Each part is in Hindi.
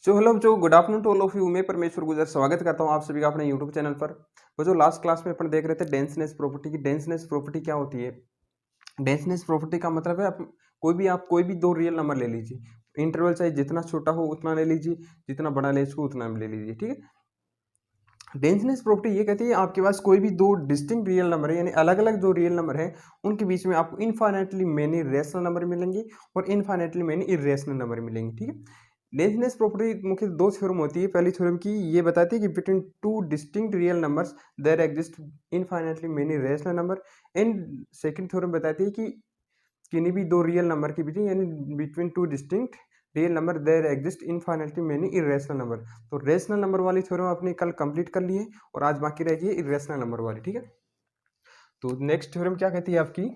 हेलो बच्चों, good afternoon to all of you. मैं परमेश्वर गुजर स्वागत करता हूं आप सभी का अपने यूट्यूब चैनल पर। बच्चों, लास्ट क्लास में अपन देख रहे थे डेंसनेस प्रॉपर्टी की। डेंसनेस प्रॉपर्टी क्या होती है? डेंसनेस प्रॉपर्टी का मतलब है आप कोई भी दो रियल नंबर ले लीजिए, इंटरवल चाहे जितना छोटा हो उतना ले लीजिए, जितना बड़ा ले इसको उतना ले लीजिए, ठीक है। डेंसनेस प्रॉपर्टी ये कहती है आपके पास कोई भी दो डिस्टिंक्ट रियल नंबर है, यानी अलग अलग जो रियल नंबर है उनके बीच में आपको इनफाइनाइटली मेनी रेशनल नंबर मिलेंगे और इनफाइनाइटली मेनी इरेशनल नंबर मिलेंगे, ठीक है। लेंसनेस प्रॉपर्टी मुख्य दो थ्योरम होती है। पहली थ्योरम की ये बताती है कि between two distinct real numbers there exist infinitely many rational number. And second theorem बताती है कि किन्हीं भी दो रियल नंबर के बीच यानी between two distinct real number there exist infinitely many irrational number. तो रेशनल नंबर वाली थ्योरम आपने कल कंप्लीट कर ली है और आज बाकी रह गई है इरेशनल नंबर वाली, ठीक है। तो नेक्स्ट थ्योरम क्या कहती है आपकी?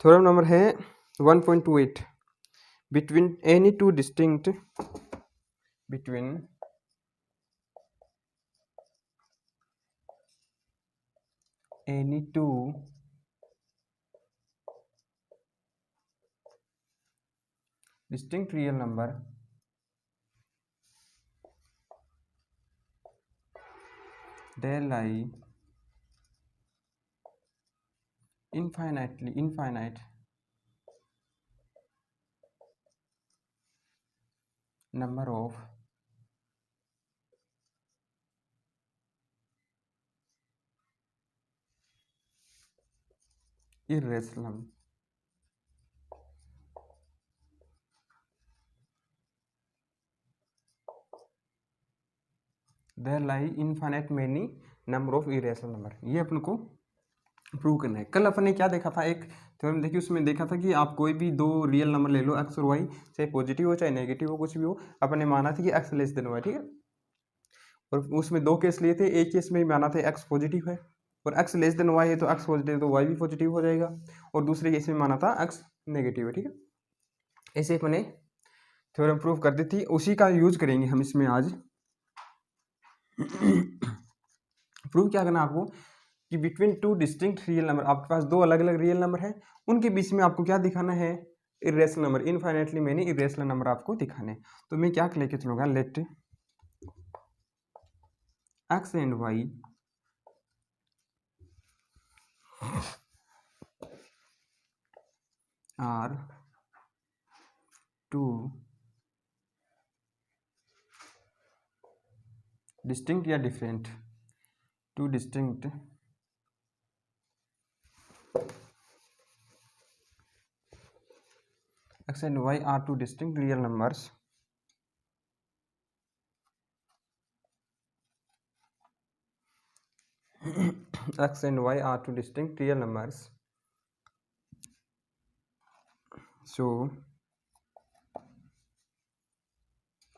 थ्योरम नंबर है 1.28 between any two distinct real number there lie infinite number of irrational there lie infinite many number of irrational number। ये अपन को प्रूव करना है। कल अपन ने क्या देखा था, एक थ्योरम देखी, उसमें देखा था कि आप कोई भी दो रियल नंबर ले लो एक्स और वाई, चाहे पॉजिटिव हो चाहे नेगेटिव हो, कुछ भी हो, अपन ने माना था कि एक्स लेस देन वाई, ठीक है। और उसमें दो केस लिए थे, एक केस में माना था एक्स पॉजिटिव है और एक्स लेस देन वाई है, तो एक्स पॉजिटिव है तो वाई भी पॉजिटिव हो जाएगा, और दूसरे केस में माना था एक्स नेगेटिव है, ठीक है। ऐसे अपने थ्योरम प्रूव कर दी थी, उसी का यूज करेंगे हम इसमें आज। प्रूव क्या करना आपको कि between two distinct real number, आपके पास दो अलग अलग रियल नंबर है, उनके बीच में आपको क्या दिखाना है? Irrational number, infinitely many irrational number आपको दिखाने। तो मैं क्या लेके चलूंगा, let x and y are two distinct या different, two distinct x and y are two distinct real numbers x and y are two distinct real numbers, so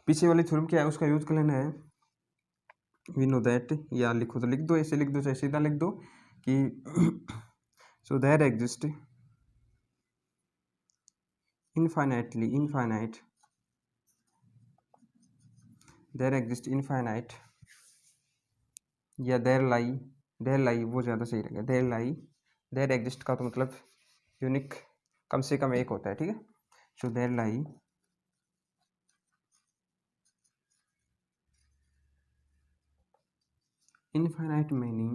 पीछे वाली थ्योरम क्या है उसका यूज कर लेना है। वी नो दैट, या लिखो तो लिख दो, ऐसे लिख दो चाहे सीधा लिख दो कि so there exist there exist infinite, या देयर लाई वो ज़्यादा सही रहेगा। देयर एग्जिस्ट का तो मतलब यूनिक कम से कम एक होता है, ठीक है। So there lie infinite many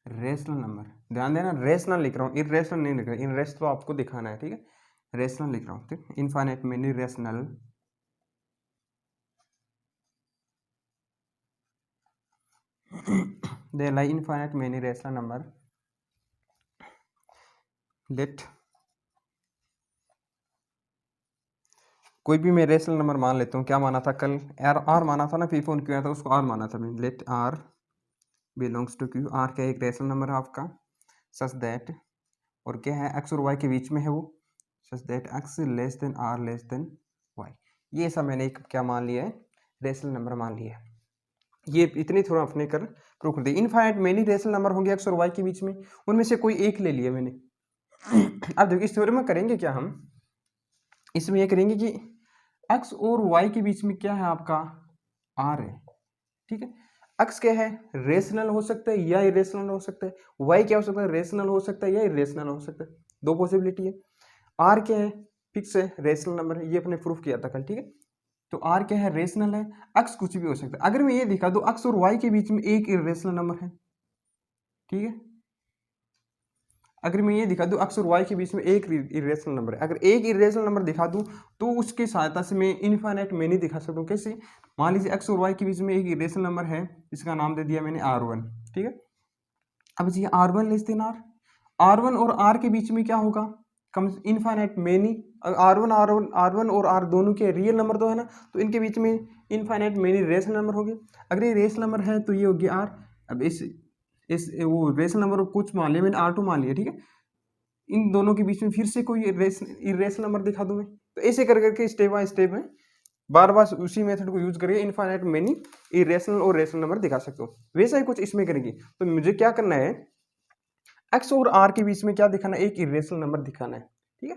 rational number, ध्यान देना रेशनल लिख रहा हूँ, इरेशनल नहीं लिख रहा, इनरेश तो आपको दिखाना है, ठीक है। रेशनल लिख रहा हूँ, ठीक। Infinite many rational there lie infinite many rational number, let कोई भी मैं रेशनल नंबर मान लेता हूँ। क्या माना था कल? आर माना था ना, फी फोन क्यों आया था उसको आर माना था मैंने। Let R belongs to Q, R क्या एक रेशनल नंबर है आपका, सच दैट, और क्या है एक्स और वाई के बीच में है वो, such that x less than R less than y. ये सब मैंने एक क्या मान लिया है, रेशनल नंबर मान लिया है। ये इतनी थोड़ा अपने कर प्रूव कर दी। इनफाइनाइट मेनी रेशनल नंबर होंगे एक्स और वाई के बीच में, उनमें से कोई एक ले लिया मैंने। अब देखिए इस थ्योरम में करेंगे क्या हम, इसमें ये करेंगे कि एक्स और वाई के बीच में क्या है आपका, आर है, ठीक है। एक्स क्या है, रेशनल हो सकता है या इरेशनल हो सकता है। वाई क्या हो सकता है, रेशनल हो सकता है या इरेशनल हो सकता है, दो पॉसिबिलिटी है। आर क्या है, फिक्स है, रेशनल नंबर है, ये अपने प्रूफ किया था कल, ठीक है। तो आर क्या है, रेशनल है, एक्स कुछ भी हो सकता है। अगर मैं ये दिखा दूं एक्स और वाई के बीच में एक इरेशनल नंबर है, ठीक है, अगर मैं ये दिखा दूं एक्स और वाई के बीच में एक इरेशनल नंबर है, अगर एक इरेशनल नंबर दिखा दूं तो उसकी सहायता से मैं इनफाइनाइट मैनी दिखा सकता हूँ। कैसे, मान लीजिए एक्स और वाई के बीच में एक इरेशनल नंबर है, इसका नाम दे दिया मैंने R1, ठीक है। अब जी R1 less than are, R1 और R के बीच में क्या होगा, कम इनफाइनाइट मैनी, R1 और R दोनों के रियल नंबर तो है ना, तो इनके बीच में इनफाइनाइट मैनी रेशनल नंबर होगी। अगर ये रेशनल नंबर है तो ये होगी R। अब इस वो रेशनल नंबर को कुछ मान लिया मैंने, R2 मान लिया, ठीक है। इन दोनों के बीच में फिर से कोई इरेशनल नंबर दिखा दूं मैं, तो ऐसे कर करके स्टेप बाय स्टेप में बार बार उसी मेथड को यूज करके इनफाइनाइट मैनी इरेशनल और रेशनल नंबर दिखा सकते हो। वैसा ही कुछ इसमें करेंगे। तो मुझे क्या करना है, एक्स और आर के बीच में क्या दिखाना है, एक इरेशनल नंबर दिखाना है, ठीक है।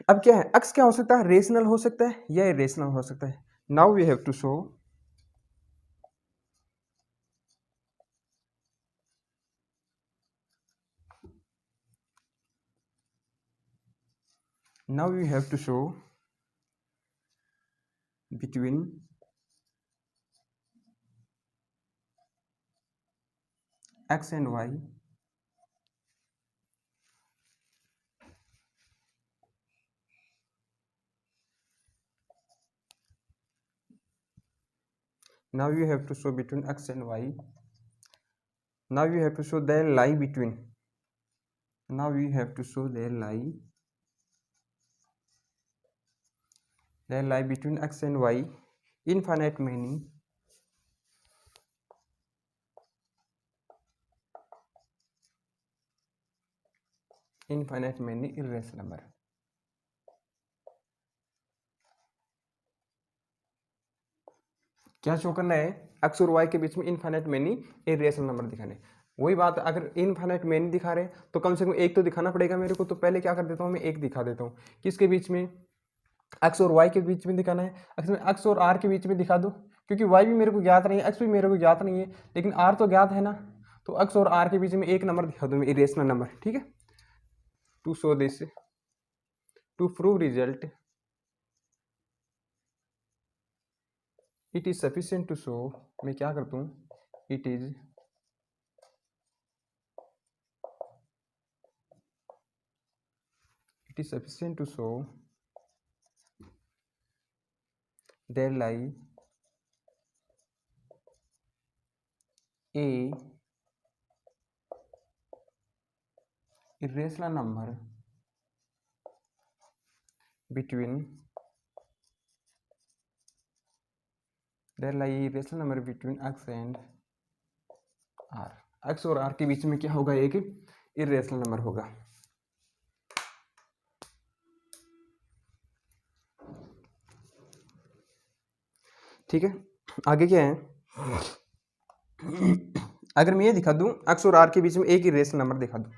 अब क्या है, एक्स क्या हो सकता है, रेशनल हो सकता है या इरेशनल हो सकता है। Now we have to show between x and y now you have to show between x and y, now you have to show their lie between, now we have to show their lie between x and y infinite many irrational number। क्या शो करना है, एक्स और वाई के बीच में इनफाइनाइट मैनी इरेशनल नंबर दिखाने। वही बात, अगर इनफाइनाइट मैनी दिखा रहे तो कम से कम एक तो दिखाना पड़ेगा मेरे को। तो पहले क्या कर देता हूँ मैं, एक दिखा देता हूँ। किसके बीच में, एक्स और वाई के बीच में दिखाना है। एक्स और आर के बीच में दिखा दो, क्योंकि वाई भी मेरे को ज्ञात नहीं है, एक्स भी मेरे को ज्ञात नहीं है, लेकिन आर तो ज्ञात है ना। तो एक्स और आर के बीच में एक नंबर दिखा दो मैं, इरेशनल नंबर, ठीक है। To show this, to prove result, it is sufficient to show, मैं क्या करता हूँ, it is sufficient to show there lie a irrational number between x and r, x और r के बीच में क्या होगा, एक इरेशनल नंबर होगा। ठीक है, आगे क्या है, अगर मैं ये दिखा दूं x और r के बीच में एक इरेशनल नंबर दिखा दूं,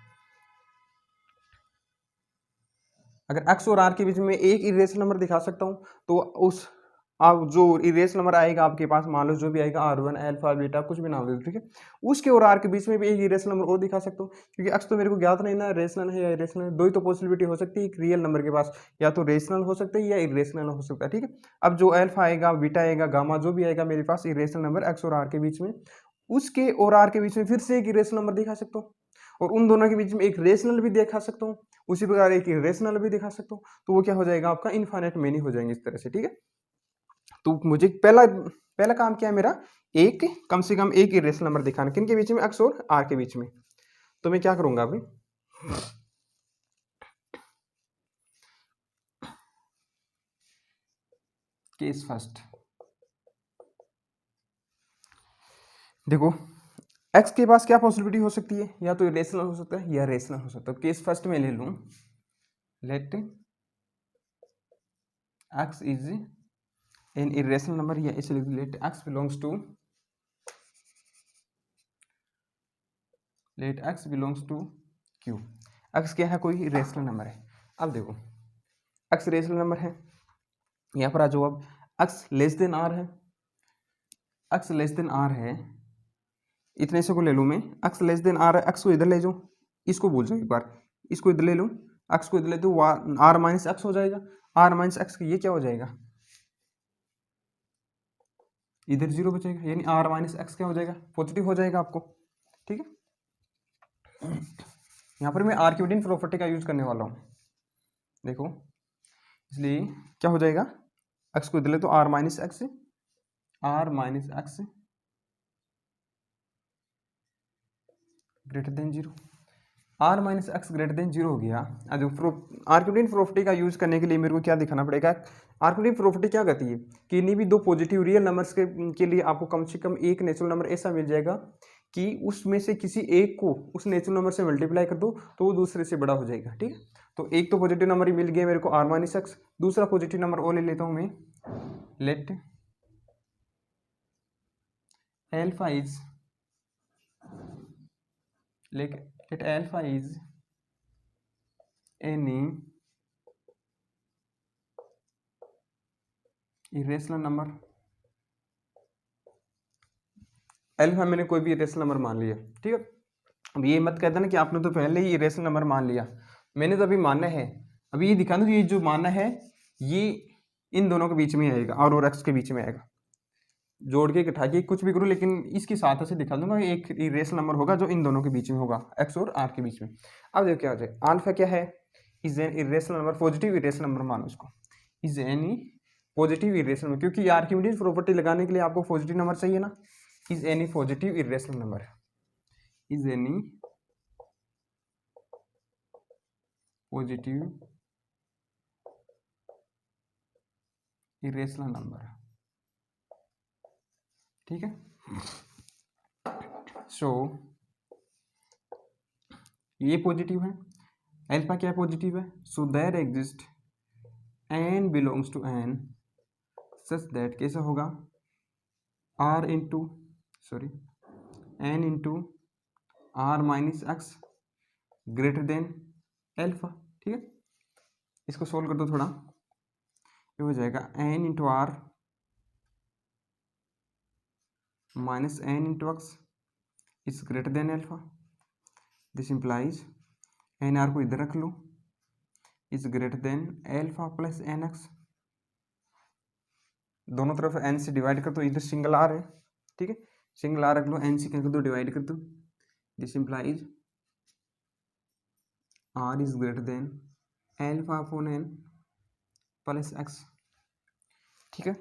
अगर x और r के बीच में एक इरेशनल नंबर दिखा सकता हूं, तो उस आप जो इरेशनल नंबर आएगा आपके पास, मान लो जो भी आएगा, R1 अल्फा बीटा कुछ भी नाम दे दो, ठीक है, उसके और r के बीच में भी एक इरेशनल नंबर और दिखा सकता हूँ। क्योंकि x तो मेरे को ज्ञात नहीं ना, रेशनल है या इरेशनल है। दो ही तो पॉसिबिलिटी हो सकती है एक रियल नंबर के पास, या तो रेशनल हो सकता है या इरेशनल हो सकता है, ठीक है। अब जो अल्फा आएगा, बीटा आएगा, गामा जो भी आएगा मेरे पास इरेशनल नंबर x और r के बीच में, उसके और r के बीच में फिर से एक इरेशनल नंबर दिखा सकता हूँ, और उन दोनों के बीच में एक रेशनल भी दिखा सकता हूँ, उसी प्रकार एक इरेशनल भी दिखा सकता हूँ। तो वो क्या हो जाएगा, आपका इनफाइनाइट मेनी हो जाएंगे इस तरह से, ठीक है। तो मुझे पहला काम क्या है मेरा, एक कम से कम एक इरेशनल नंबर दिखाना, किन के बीच में, एक्स और आर के बीच में। तो मैं क्या करूंगा अभी, केस फर्स्ट, देखो एक्स के पास क्या पॉसिबिलिटी हो सकती है, या तो इरेशनल हो सकता है या रेशनल हो सकता है। केस फर्स्ट में ले लूं, let x is an irrational number, या इसे let x belongs to, let x belongs to Q. X क्या है, कोई रेशनल नंबर है। अब देखो एक्स रेशनल नंबर है, यहाँ पर आ जाओ। अब एक्स लेस देन आर है, एक्स लेस देन आर है, इतने से को ले लूँ मैं, एक्स लेस देन आर है, एक्स को इधर ले जाऊँ, इसको भूल जाओ एक बार, इसको इधर ले लूँ, एक्स को इधर ले तो आर माइनस एक्स हो जाएगा, आर माइनस एक्स ये क्या हो जाएगा, इधर जीरो बचेगा, यानी आर माइनस एक्स क्या हो जाएगा, पॉजिटिव हो जाएगा आपको। ठीक है, यहाँ पर मैं आर्किमिडीन प्रॉपर्टी का यूज करने वाला हूँ, देखो, इसलिए क्या हो जाएगा, एक्स को इधर ले तो R minus x, R minus x greater than zero, R minus x greater than zero हो गया। अब आर्किमिडीन प्रॉपर्टी का यूज करने के लिए मेरे को क्या दिखाना पड़ेगा, आर्किमिडीन प्रॉपर्टी क्या कहती है कि इन्हीं भी दो पॉजिटिव रियल नंबर्स के लिए आपको कम से कम एक नेचुरल नंबर ऐसा मिल जाएगा कि उसमें से किसी एक को उस नेचुरल नंबर से मल्टीप्लाई कर दो तो वो दूसरे से बड़ा हो जाएगा। ठीक है, तो एक तो पॉजिटिव नंबर ही मिल गया मेरे को आर माइनस एक्स, दूसरा पॉजिटिव नंबर और ले लेता हूँ मैं, late alpha is let alpha is any irrational number, alpha मैंने कोई भी इरेशनल नंबर मान लिया। ठीक है, अब ये मत कहता ना कि आपने तो पहले ही इरेशनल नंबर मान लिया, मैंने तो अभी मानना है, अभी ये दिखा दूँ, ये जो मानना है ये इन दोनों के बीच में आएगा, और एक्स के बीच में आएगा, जोड़ के इकट्ठा के कुछ भी करूँ, लेकिन इसकी सहायता से दिखा दूंगा एक इरेशनल नंबर होगा जो इन दोनों के बीच में होगा, एक्स और आर के बीच में। अब देखो क्या हो जाए, अल्फा क्या है, is an irrational number, positive irrational number मानो उसको, is any positive irrational number, क्योंकि आर्किमिडीज प्रॉपर्टी लगाने के लिए आपको पॉजिटिव नंबर चाहिए ना, is any positive irrational number, is any positive irrational number. ठीक है, सो ये पॉजिटिव है, अल्फा क्या पॉजिटिव है, so there exist N belongs to N such that कैसा होगा, R into sorry N into are minus x greater than alpha. ठीक है, इसको सोल्व कर दो थोड़ा, ये हो जाएगा n into are minus n into x is greater than alpha, this implies n r को इधर रख लो, is greater than alpha plus n x, दोनों तरफ एन से डिवाइड कर दो, इधर सिंगल आर है। ठीक है, सिंगल आर रख लो, एन से क्या कर दो, डिवाइड कर दो, this implies R is greater than alpha upon N plus x. ठीक है,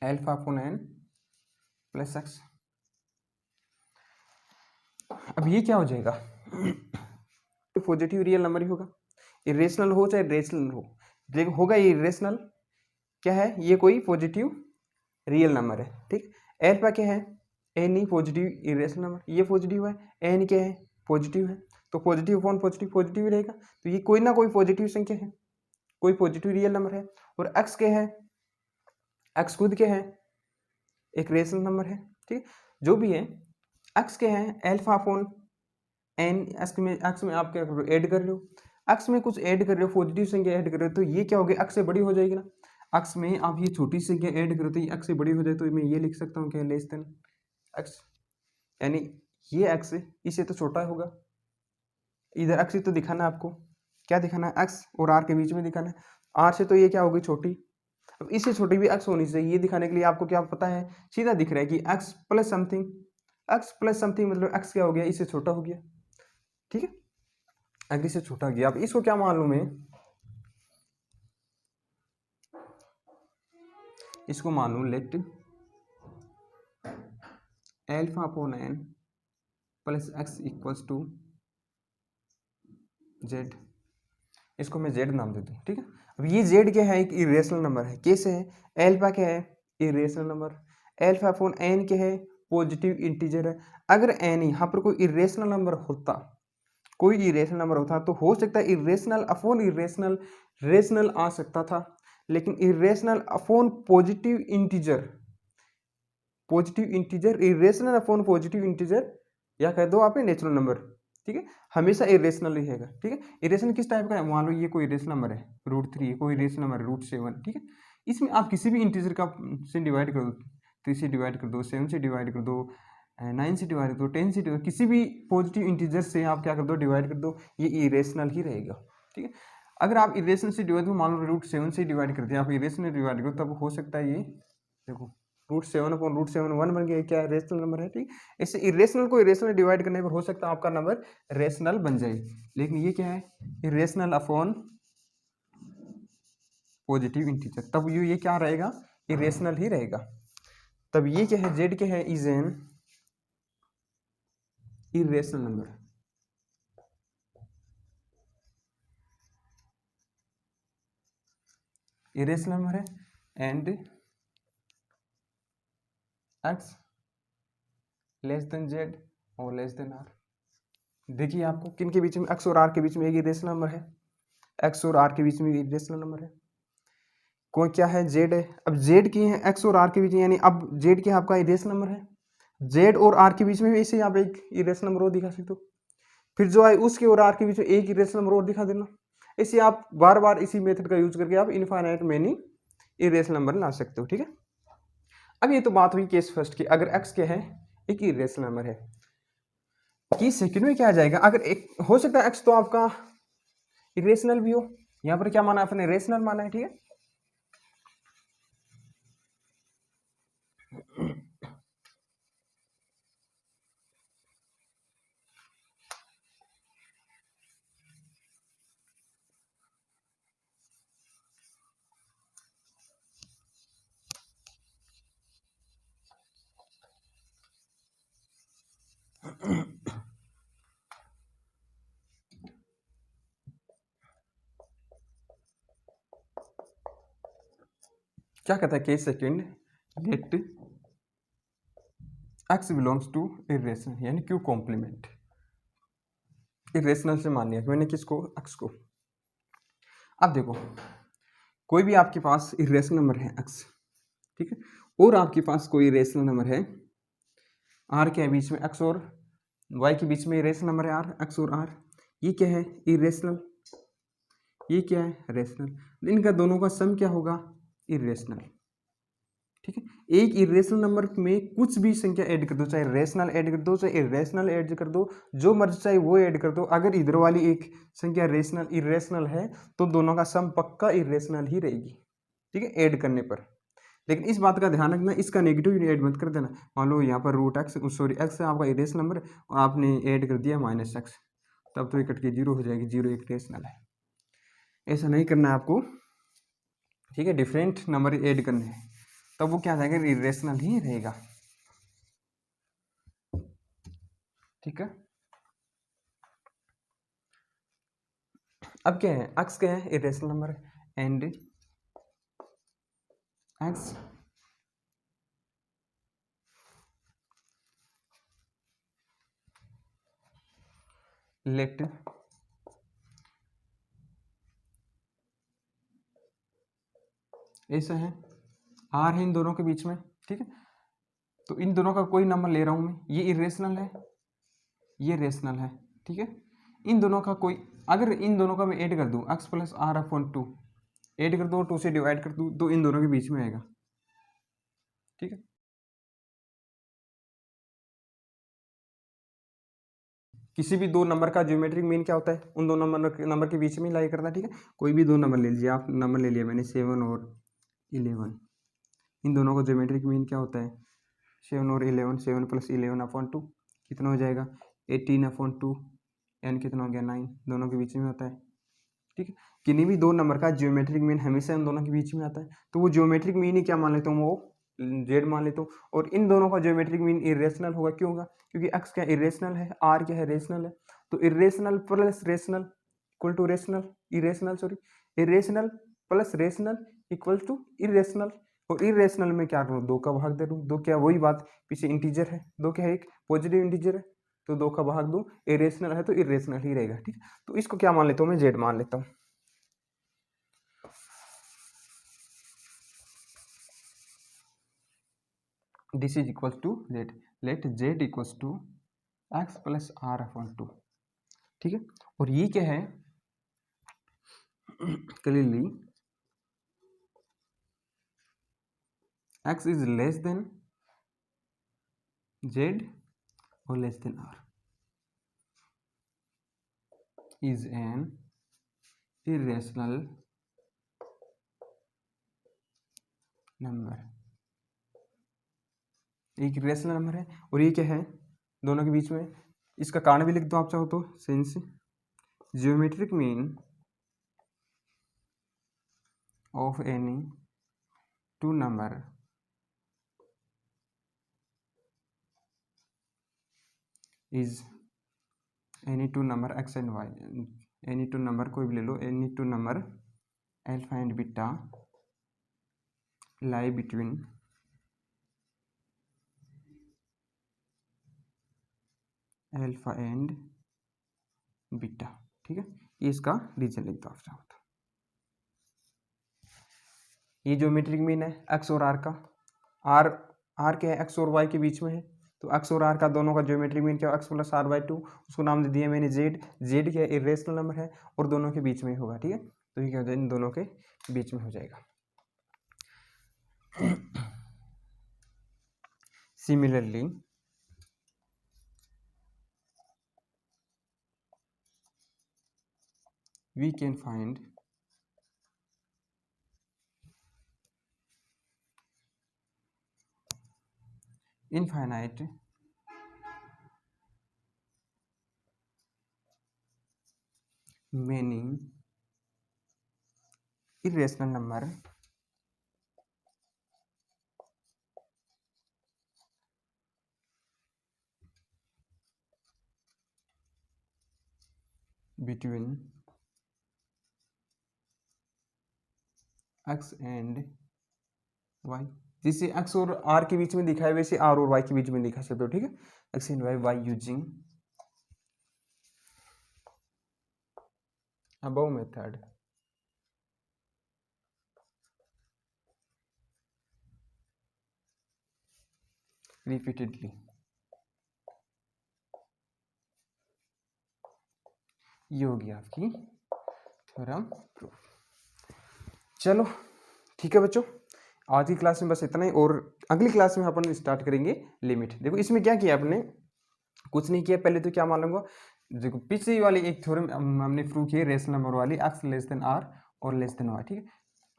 alpha upon N plus x. अब ये क्या हो जाएगा, पॉजिटिव रियल नंबर ही होगा, इरेशनल हो चाहे रेशनल हो, देखो होगा ये इरेशनल, क्या है ये कोई पॉजिटिव रियल नंबर है। ठीक, एल्फा क्या है, एनी पॉजिटिव इरेशनल नंबर, ये पॉजिटिव है, एन क्या है पॉजिटिव है, तो पॉजिटिव अपॉन पॉजिटिव पॉजिटिव ही रहेगा, तो ये कोई ना कोई पॉजिटिव संख्या है, कोई पॉजिटिव रियल नंबर है। और एक्स क्या है, एक्स खुद क्या है, एक रेशनल नंबर है। ठीक, जो भी है एक्स क्या है, एल्फा अपॉन एन, एक्स में आप क्या कर रहे हो, ऐड कर रहे हो, एक्स में कुछ ऐड कर रहे हो, पॉजिटिव संख्या ऐड कर रहे हो, तो ये क्या हो गया, एक्स से बड़ी हो जाएगी ना, एक्स में आप ये छोटी संख्या ऐड करो तो ये एक्स से बड़ी हो जाए, तो मैं ये लिख सकता हूँ क्या, लेस देन एक्स, यानी ये एक्स इससे तो छोटा होगा, इधर एक्स तो दिखाना है आपको, क्या दिखाना है, एक्स और आर के बीच में दिखाना है, आर से तो ये क्या होगी छोटी, अब इससे छोटी भी एक्स होनी चाहिए, ये दिखाने के लिए आपको क्या पता है, सीधा दिख रहा है कि x plus something, x plus something मतलब एक्स क्या हो गया, इससे छोटा हो गया। ठीक है, अगर इससे छोटा गया, अब इसको क्या मान लूं मैं, इसको मान लूं let alpha upon N plus x equals to Z, इसको मैं जेड नाम देता हूँ। ठीक है, अब ये जेड क्या है, एक इरेशनल नंबर है, कैसे है, एल्फा क्या है irrational number, alpha upon N क्या है पॉजिटिव इंटीजर है। अगर एन यहाँ पर कोई इरेशनल नंबर होता, कोई इरेशनल नंबर होता तो हो सकता है इरेशनल अपॉन इरेशनल रेशनल आ सकता था, लेकिन irrational upon positive integer, positive integer irrational upon positive integer, या कह दो आप नेचुरल नंबर। ठीक है, हमेशा इरेशनल ही रहेगा। ठीक है, इरेशनल किस टाइप का है, मान लो ये कोई इरेशनल नंबर है √3, कोई इरेशनल नंबर है √7। ठीक है, इसमें आप किसी भी इंटीजर का से डिवाइड कर दो, 3 से डिवाइड कर दो, 7 से डिवाइड कर दो, 9 से डिवाइड कर दो, 10 से डिवाइड, किसी भी पॉजिटिव इंटीजर से आप क्या कर दो, डिवाइड कर दो, ये इरेशनल ही रहेगा। ठीक है, अगर आप इरेशनल से डिवाइड, मान लो √7 से डिवाइड करते हैं, आप इरेशनल डिवाइड करो, तब हो सकता है ये देखो √7/√7 1 बन गया, क्या रेशनल नंबर है। ठीक, इससे इरेशनल को इरेशनल डिवाइड करने पर हो सकता है आपका नंबर रेशनल बन जाए, लेकिन ये क्या है, इरेशनल अपॉन पॉजिटिव इंटीजर, तब ये क्या रहेगा, इरेशनल ही रहेगा। तब ये क्या है, जेड क्या है, is an irrational number. Irrational number है and x less than z और लेस देन आर। देखिए आपको किन के बीच में, एक्स और आर के बीच में एक इरेशनल नंबर है, एक्स और आर के बीच में इरेशनल नंबर है, कोई क्या है, जेड है। अब जेड की है एक्स और आर के बीच में, यानी अब जेड क्या आपका इरेशनल नंबर है, जेड और आर के बीच में भी ऐसे आप एक इरेशनल नंबर और दिखा सकते हो, फिर जो है उसके और आर के बीच में एक इरेशनल नंबर और दिखा देना। इसे आप बार बार इसी मेथड का यूज करके आप इनफाइनाइट मेनी इरेशनल नंबर ला सकते हो। ठीक है, अब ये तो बात हुई केस फर्स्ट की, अगर एक्स क्या है, एक इरेशनल नंबर है, कि सेकंड में क्या आ जाएगा, अगर एक हो सकता है एक्स तो आपका इरेशनल भी हो, यहाँ पर क्या माना आपने, रेशनल माना है। ठीक है, क्या कहता है case second, let x belongs to irrational, यानी क्यू कॉम्प्लीमेंट, इरेशनल से मान लिया मैंने किसको, एक्स को। अब देखो कोई भी आपके पास इरेशनल नंबर है एक्स, ठीक है, और आपके पास कोई इरेशनल नंबर है आर के बीच में, एक्स और वाई के बीच में इरेशनल नंबर है आर, एक्स और आर, ये क्या है, इरेशनल, ये क्या है, रेशनल, इनका दोनों का सम क्या होगा, इरेशनल। ठीक है, एक इरेशनल नंबर में कुछ भी संख्या ऐड कर दो, चाहे रेशनल ऐड कर दो, चाहे इरेशनल ऐड कर दो, जो मर्जी चाहे वो ऐड कर दो, अगर इधर वाली एक संख्या रेशनल इरेशनल है तो दोनों का सम पक्का इरेशनल ही रहेगी। ठीक है, ऐड करने पर, लेकिन इस बात का ध्यान रखना, इसका नेगेटिव ऐड मत कर देना। मान लो यहाँ पर एक्स है आपका इरेशनल नंबर और आपने ऐड कर दिया -x, तब तो ये कट के 0 हो जाएगी, 0 एक रेशनल है, ऐसा नहीं करना है आपको। ठीक है, डिफरेंट नंबर ऐड करने हैं, तब वो क्या आ जाएगा, इरेशनल ही रहेगा। ठीक है, अब क्या है, एक्स क्या है, irrational number and x let ऐसा है, आर है इन दोनों के बीच में। ठीक है, तो इन दोनों का कोई नंबर ले रहा हूं मैं, ये इरेशनल है, ये रेशनल है। ठीक है, इन दोनों का कोई, अगर इन दोनों का मैं ऐड कर दूं, x plus are upon 2 add कर दो, 2 से डिवाइड कर दूं, तो इन दोनों के बीच में आएगा। ठीक है, किसी भी दो नंबर का ज्योमेट्रिक मीन क्या होता है, उन दो नंबर के बीच में लाई करना है। ठीक है, कोई भी दो नंबर ले लीजिए, आप नंबर ले लिया मैंने 7 और 11, इन दोनों का ज्योमेट्रिक मीन क्या होता है, 7 और 11, 7 प्लस 11 अपॉन 2 कितना हो जाएगा, 18/2, एन कितना हो गया, 9, दोनों के बीच में होता है। ठीक है, किन्हीं भी दो नंबर का ज्योमेट्रिक मीन हमेशा इन दोनों के बीच में आता है, तो वो ज्योमेट्रिक मीन ही क्या मान लेता हूँ, वो जेड मान लेता हूँ। और इन दोनों का ज्योमेट्रिक मीन इरेशनल होगा, क्यों होगा, क्योंकि एक्स क्या इरेशनल है, आर क्या है, रेशनल है, तो irrational plus rational equal to rational, irrational sorry, irrational plus rational equal to irrational. और इरेशनल में क्या करूँ, 2 का भाग दे दूँ, 2 क्या वही बात, पीछे इंटीजर है, 2 क्या है, एक पॉजिटिव इंटीजर है, तो 2 का भाग दूँ, इरेशनल है तो इरेशनल ही रहेगा। ठीक, तो इसको क्या मान लेता हूँ मैं, जेड मान लेता हूँ। This is equal to z, let z equals to x plus are upon 2। ठीक है, और ये क्या है, clearly x is less than z और less than r is an irrational number, एक इरेशनल नंबर है। और ये क्या है दोनों के बीच में, इसका कारण भी लिख दो आप चाहो तो, since geometric mean of any two number is any two number x and y, any two number कोई भी ले लो, any two number alpha and beta lie between alpha and beta. ठीक है, ये इसका रीजन लिख दो आप चाहो तो। ये ज्योमेट्रिक मीन है एक्स और आर का, आर आर क्या है एक्स और वाई के बीच में है, तो एक्स और आर का दोनों का ज्योमेट्रिक मीन क्या, x plus R by two, उसको नाम दे दिया मैंने जेड। जेड क्या है इरेशनल नंबर है और दोनों के बीच में होगा। ठीक है, तो ये क्या हो जाएगा, इन दोनों के बीच में हो जाएगा। Similarly we can find infinite many irrational number between x and y, जिसे x और r के बीच में दिखाए वैसे r और y के बीच में दिखा सकते हो। ठीक है, x and y using above method repeatedly। ये होगी आपकी थ्योरम प्रूफ। चलो ठीक है बच्चों, आज की क्लास में बस इतना ही, और अगली क्लास में अपन स्टार्ट करेंगे लिमिट। देखो इसमें क्या किया आपने, कुछ नहीं किया, पहले तो क्या मान लूंगा, देखो पिछली वाली एक थ्योरम हमने प्रूव की रेशनल नंबर वाली, एक्स लेस देन आर और लेस देन वाई। ठीक है,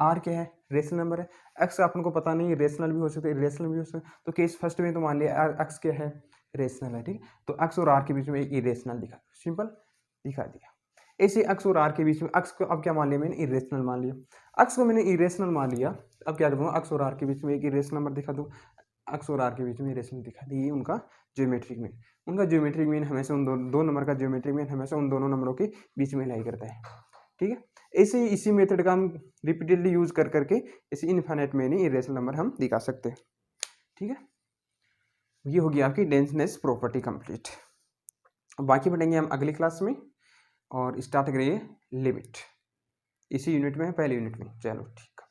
आर क्या है रेशनल नंबर है, एक्स अपन को पता नहीं रेशनल भी हो सकता है इरेशनल भी हो सकता है, तो केस फर्स्ट में तो मान लिया एक्स क्या है रेशनल है। ठीक है, तो एक्स और आर के बीच में एक इरेशनल दिखा, सिंपल दिखा दिया। ऐसे एक्स और आर के बीच में एक्स को अब क्या मान लिया मैंने, इरेशनल मान लिया, एक्स को मैंने इरेशनल मान लिया, अब क्या करूँगा एक्स और आर के बीच में एक इरेशनल नंबर दिखा दूँ, एक्स और आर के बीच में इरेशनल दिखा दी, ये उनका ज्योमेट्रिक मीन। उनका ज्योमेट्रिक मीन हमेशा उन दो नंबर का ज्योमेट्रिक मीन हमेशा उन दोनों नंबरों के बीच में लाई करता है। ठीक है, ऐसे ही इसी मेथड का हम रिपीटेडली यूज कर करके इसी इनफाइनाइट मेनी इरेशनल नंबर हम दिखा सकते हैं। ठीक है, ये होगी आपकी डेंसनेस प्रॉपर्टी कंप्लीट। बाकी पढ़ेंगे हम अगली क्लास में, और स्टार्ट करेंगे लिमिट, इसी यूनिट में है, पहले यूनिट में। चलो ठीक है।